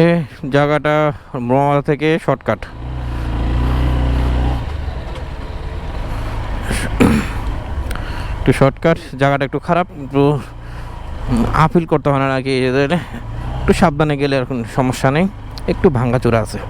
এ জায়গাটা রোমাবাজার থেকে শর্টকাট। একটু শর্টকাট, জায়গাটা একটু খারাপ, একটু আপিল করতে হয় না নাকি, একটু সাবধানে গেলে এখন সমস্যা নেই। একটু ভাঙ্গাচোরা আছে।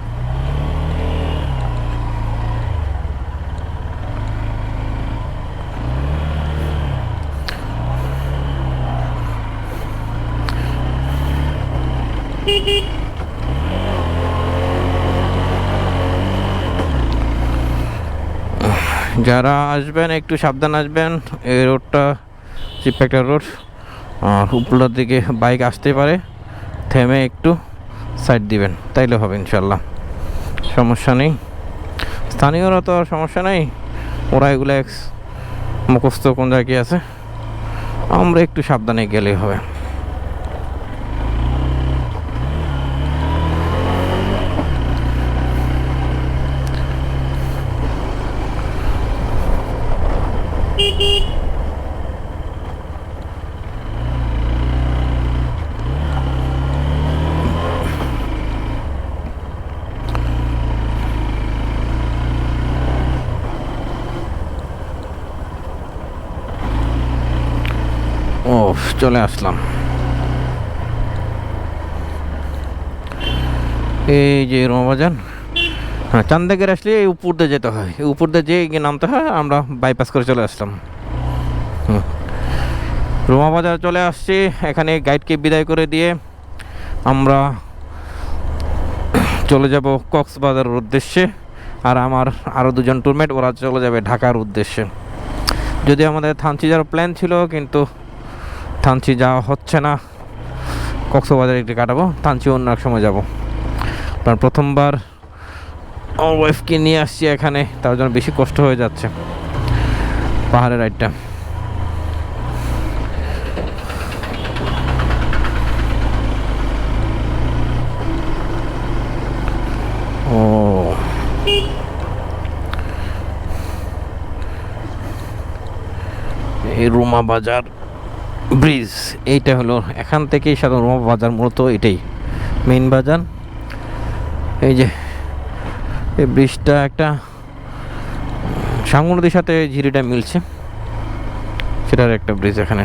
যারা আসবেন একটু সাবধান আসবেন। এই রোডটা চিপ একটা রোড, আর উপরের দিকে বাইক আসতে পারে, থেমে একটু সাইড দিবেন, তাইলে হবে ইনশাল্লাহ, সমস্যা নেই। স্থানীয়রা তো আর সমস্যা নেই, ওরা এগুলো মুখস্থ কোন জায়গায় আছে, আমরা একটু সাবধানে গেলেই হবে। ও, চলে আসলাম। এই যে রোমাবাজার, হ্যাঁ, চান্দাগের আসলে এই উপর দিয়ে যেতে হয়, এই উপর দিয়ে যেয়ে গিয়ে নামতে হয়, আমরা বাইপাস করে চলে আসলাম। রোমাবাজার চলে আসছি। এখানে গাইডকে বিদায় করে দিয়ে আমরা চলে যাব কক্সবাজারের উদ্দেশ্যে, আর আমার আরও দুজন টুরমেট ওরা চলে যাবে ঢাকার উদ্দেশ্যে। যদি আমাদের থানচি যাওয়ার প্ল্যান ছিল, কিন্তু থানচি যাওয়া হচ্ছে না, কক্সবাজারে একটু কাটাবো, থানচি অন্য এক সময় যাবো। কারণ প্রথমবার আমার ওয়াইফকে নিয়ে আসছি এখানে, তার জন্য বেশি কষ্ট হয়ে যাচ্ছে পাহাড়ের রাইডটা। ও, এই রুমা বাজার ব্রিজ, এইটা হলো এখান থেকেই সাধারণ রুমা বাজার, মূলত এটাই মেইন বাজার। এই যে এই ব্রিজটা একটা সাঙ্গু নদীর সাথে ঝিরিটা মিলছে, সেটার একটা ব্রিজ এখানে।